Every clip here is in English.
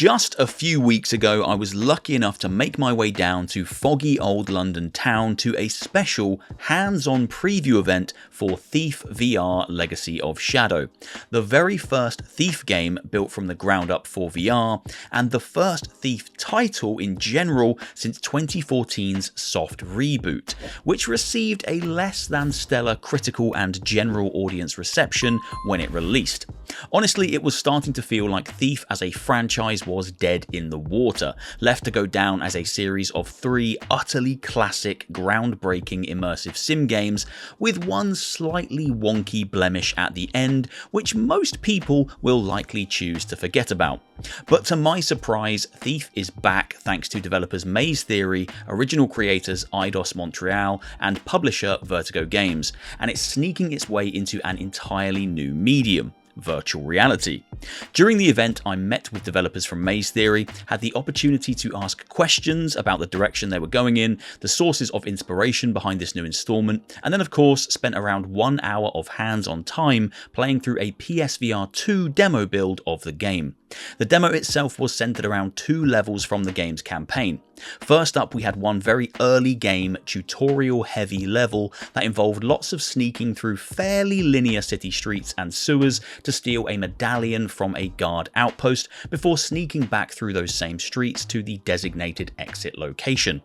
Just a few weeks ago, I was lucky enough to make my way down to foggy old London town to a special hands-on preview event for Thief VR Legacy of Shadow, the very first Thief game built from the ground up for VR, and the first Thief title in general since 2014's soft reboot, which received a less than stellar critical and general audience reception when it released. Honestly, it was starting to feel like Thief as a franchise was dead in the water, left to go down as a series of 3 utterly classic, groundbreaking immersive sim games with one slightly wonky blemish at the end, which most people will likely choose to forget about. But to my surprise, Thief is back thanks to developers Maze Theory, original creators Eidos Montreal, and publisher Vertigo Games, and it's sneaking its way into an entirely new medium: virtual reality. During the event, I met with developers from Maze Theory, had the opportunity to ask questions about the direction they were going in, the sources of inspiration behind this new installment, and then of course spent around 1 hour of hands-on time playing through a PSVR 2 demo build of the game. The demo itself was centered around 2 levels from the game's campaign. First up, we had one very early game, tutorial heavy level that involved lots of sneaking through fairly linear city streets and sewers to steal a medallion from a guard outpost before sneaking back through those same streets to the designated exit location.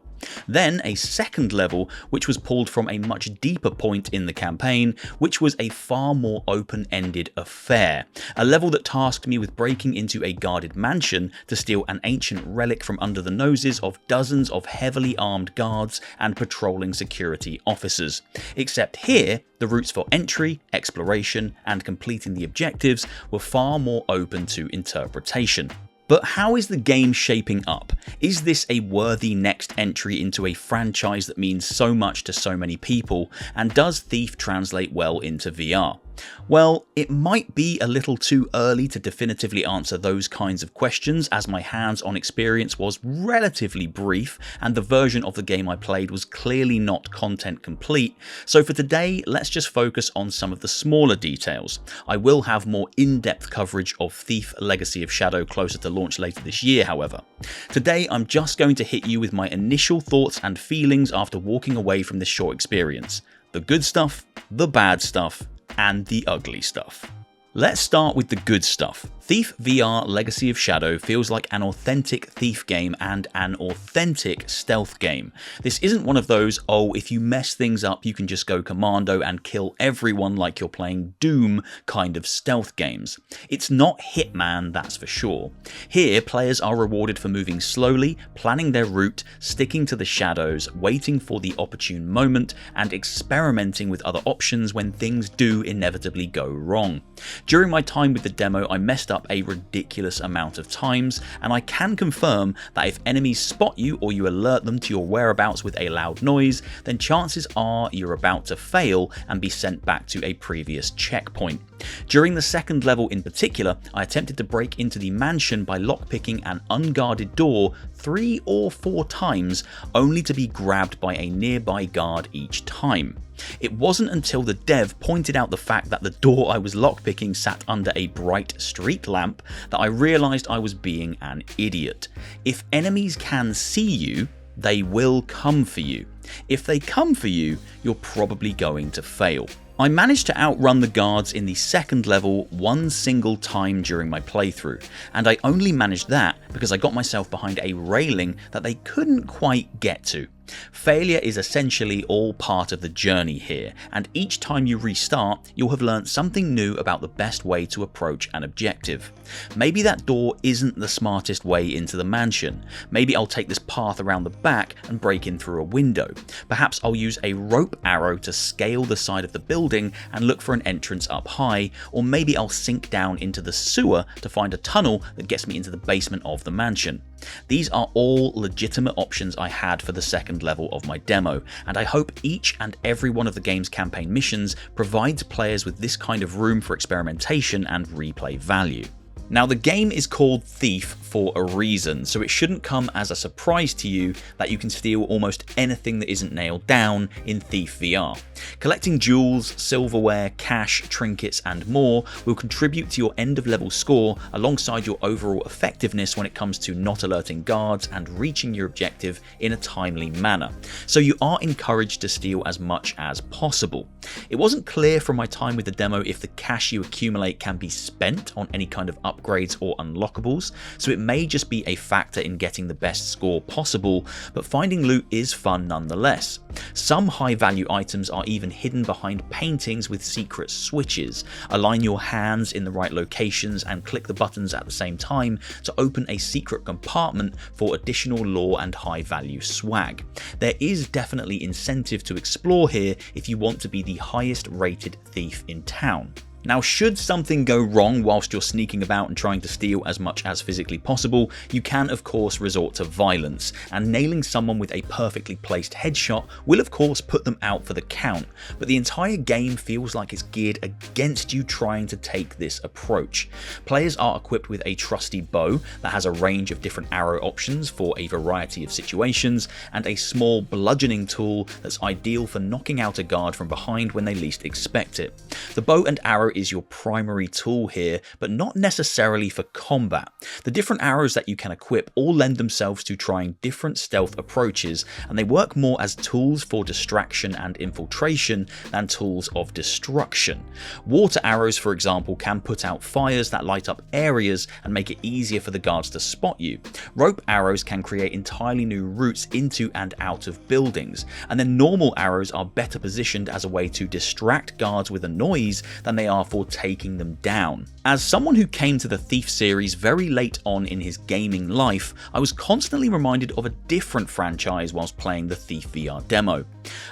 Then a second level, which was pulled from a much deeper point in the campaign, which was a far more open-ended affair. A level that tasked me with breaking into a guarded mansion to steal an ancient relic from under the noses of dozens of heavily armed guards and patrolling security officers. Except here, the routes for entry, exploration, and completing the objectives were far more open to interpretation. But how is the game shaping up? Is this a worthy next entry into a franchise that means so much to so many people, and does Thief translate well into VR? Well, it might be a little too early to definitively answer those kinds of questions, as my hands-on experience was relatively brief and the version of the game I played was clearly not content complete, so for today let's just focus on some of the smaller details. I will have more in-depth coverage of Thief Legacy of Shadow closer to launch later this year, however. Today I'm just going to hit you with my initial thoughts and feelings after walking away from this short experience. The good stuff, the bad stuff, and the ugly stuff. Let's start with the good stuff. Thief VR Legacy of Shadow feels like an authentic Thief game and an authentic stealth game. This isn't one of those, oh, if you mess things up you can just go commando and kill everyone like you're playing Doom kind of stealth games. It's not Hitman, that's for sure. Here, players are rewarded for moving slowly, planning their route, sticking to the shadows, waiting for the opportune moment, and experimenting with other options when things do inevitably go wrong. During my time with the demo, I messed up a ridiculous amount of times, and I can confirm that if enemies spot you or you alert them to your whereabouts with a loud noise, then chances are you're about to fail and be sent back to a previous checkpoint. During the second level in particular, I attempted to break into the mansion by lockpicking an unguarded door 3 or 4 times, only to be grabbed by a nearby guard each time. It wasn't until the dev pointed out the fact that the door I was lockpicking sat under a bright street lamp that I realised I was being an idiot. If enemies can see you, they will come for you. If they come for you, you're probably going to fail. I managed to outrun the guards in the second level one single time during my playthrough, and I only managed that because I got myself behind a railing that they couldn't quite get to. Failure is essentially all part of the journey here, and each time you restart, you'll have learnt something new about the best way to approach an objective. Maybe that door isn't the smartest way into the mansion. Maybe I'll take this path around the back and break in through a window. Perhaps I'll use a rope arrow to scale the side of the building and look for an entrance up high, or maybe I'll sink down into the sewer to find a tunnel that gets me into the basement of the mansion. These are all legitimate options I had for the second level of my demo, and I hope each and every one of the game's campaign missions provides players with this kind of room for experimentation and replay value. Now, the game is called Thief for a reason, so it shouldn't come as a surprise to you that you can steal almost anything that isn't nailed down in Thief VR. Collecting jewels, silverware, cash, trinkets and more will contribute to your end of level score alongside your overall effectiveness when it comes to not alerting guards and reaching your objective in a timely manner, so you are encouraged to steal as much as possible. It wasn't clear from my time with the demo if the cash you accumulate can be spent on any kind of upgrades or unlockables, so it may just be a factor in getting the best score possible, but finding loot is fun nonetheless. Some high value items are even hidden behind paintings with secret switches. Align your hands in the right locations and click the buttons at the same time to open a secret compartment for additional lore and high value swag. There is definitely incentive to explore here if you want to be the highest rated thief in town. Now, should something go wrong whilst you're sneaking about and trying to steal as much as physically possible, you can of course resort to violence, and nailing someone with a perfectly placed headshot will of course put them out for the count, but the entire game feels like it's geared against you trying to take this approach. Players are equipped with a trusty bow that has a range of different arrow options for a variety of situations, and a small bludgeoning tool that's ideal for knocking out a guard from behind when they least expect it. The bow and arrow is your primary tool here, but not necessarily for combat. The different arrows that you can equip all lend themselves to trying different stealth approaches, and they work more as tools for distraction and infiltration than tools of destruction. Water arrows, for example, can put out fires that light up areas and make it easier for the guards to spot you. Rope arrows can create entirely new routes into and out of buildings, and then normal arrows are better positioned as a way to distract guards with a noise than they are for taking them down. As someone who came to the Thief series very late on in his gaming life, I was constantly reminded of a different franchise whilst playing the Thief VR demo.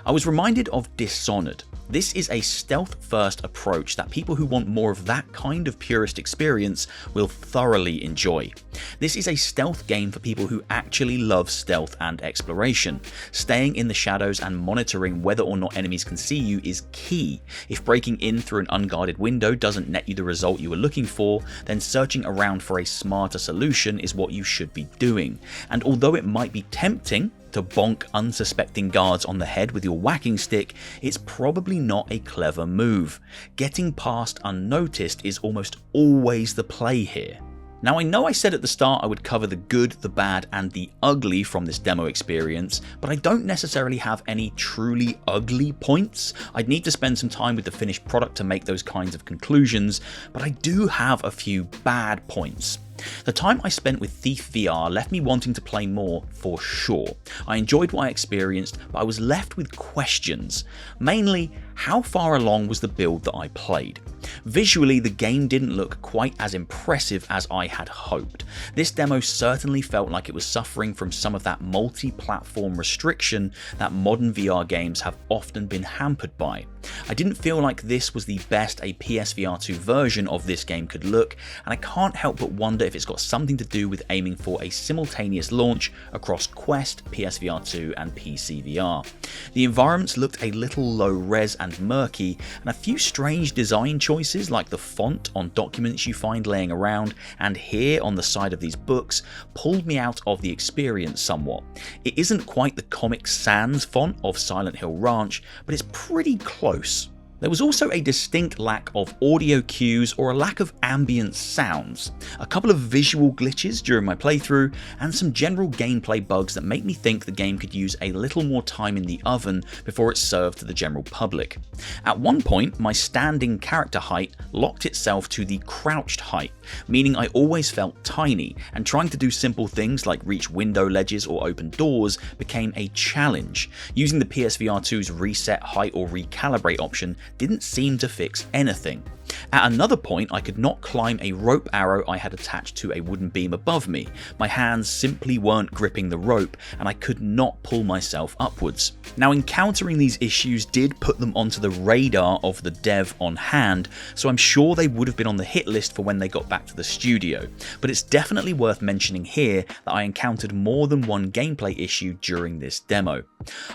I was reminded of Dishonored. This is a stealth-first approach that people who want more of that kind of purist experience will thoroughly enjoy. This is a stealth game for people who actually love stealth and exploration. Staying in the shadows and monitoring whether or not enemies can see you is key. If breaking in through an unguarded window doesn't net you the result you were looking for, then searching around for a smarter solution is what you should be doing. And although it might be tempting to bonk unsuspecting guards on the head with your whacking stick, it's probably not a clever move. Getting past unnoticed is almost always the play here. Now, I know I said at the start I would cover the good, the bad and the ugly from this demo experience, but I don't necessarily have any truly ugly points. I'd need to spend some time with the finished product to make those kinds of conclusions, but I do have a few bad points. The time I spent with Thief VR left me wanting to play more for sure. I enjoyed what I experienced, but I was left with questions. Mainly, how far along was the build that I played? Visually, the game didn't look quite as impressive as I had hoped. This demo certainly felt like it was suffering from some of that multi-platform restriction that modern VR games have often been hampered by. I didn't feel like this was the best a PSVR 2 version of this game could look, and I can't help but wonder if it's got something to do with aiming for a simultaneous launch across Quest, PSVR 2 and PC VR. The environments looked a little low res and murky, and a few strange design choices like the font on documents you find laying around and here on the side of these books pulled me out of the experience somewhat. It isn't quite the Comic Sans font of Silent Hill Ranch, but it's pretty close. There was also a distinct lack of audio cues or a lack of ambient sounds, a couple of visual glitches during my playthrough, and some general gameplay bugs that make me think the game could use a little more time in the oven before it's served to the general public. At one point, my standing character height locked itself to the crouched height, meaning I always felt tiny, and trying to do simple things like reach window ledges or open doors became a challenge. Using the PSVR 2's reset height or recalibrate option didn't seem to fix anything. At another point, I could not climb a rope arrow I had attached to a wooden beam above me. My hands simply weren't gripping the rope, and I could not pull myself upwards. Now, encountering these issues did put them onto the radar of the dev on hand, so I'm sure they would have been on the hit list for when they got back to the studio. But it's definitely worth mentioning here that I encountered more than one gameplay issue during this demo.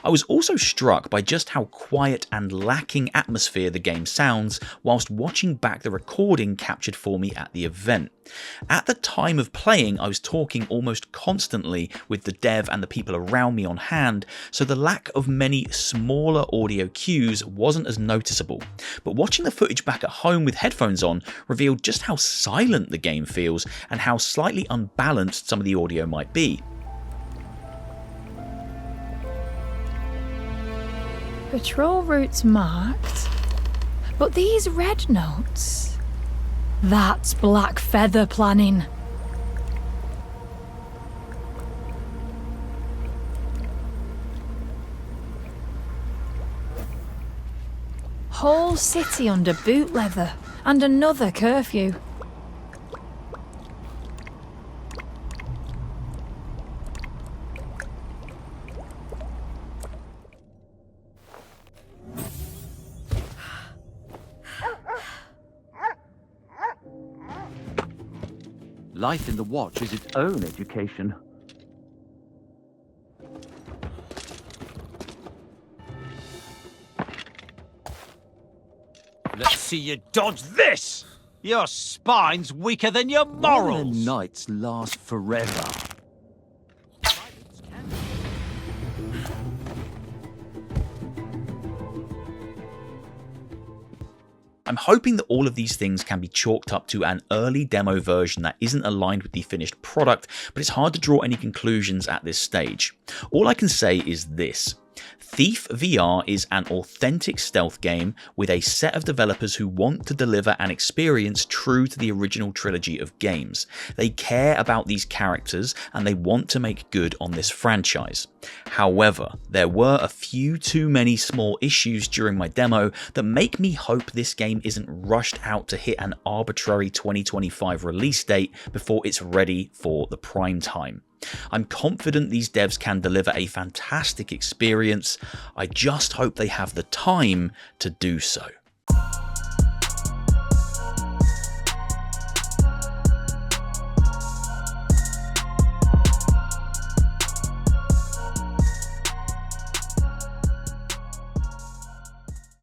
I was also struck by just how quiet and lacking atmosphere the game sounds whilst watching playing back the recording captured for me at the event. At the time of playing, I was talking almost constantly with the dev and the people around me on hand, so the lack of many smaller audio cues wasn't as noticeable. But watching the footage back at home with headphones on revealed just how silent the game feels and how slightly unbalanced some of the audio might be. Patrol routes marked, but these red notes, that's black feather planning. Whole city under boot leather and another curfew. Life in the watch is its own education. Let's see you dodge this! Your spine's weaker than your morals! Modern nights last forever. I'm hoping that all of these things can be chalked up to an early demo version that isn't aligned with the finished product, but it's hard to draw any conclusions at this stage. All I can say is this. Thief VR is an authentic stealth game with a set of developers who want to deliver an experience true to the original trilogy of games. They care about these characters and they want to make good on this franchise. However, there were a few too many small issues during my demo that make me hope this game isn't rushed out to hit an arbitrary 2025 release date before it's ready for the prime time. I'm confident these devs can deliver a fantastic experience. I just hope they have the time to do so.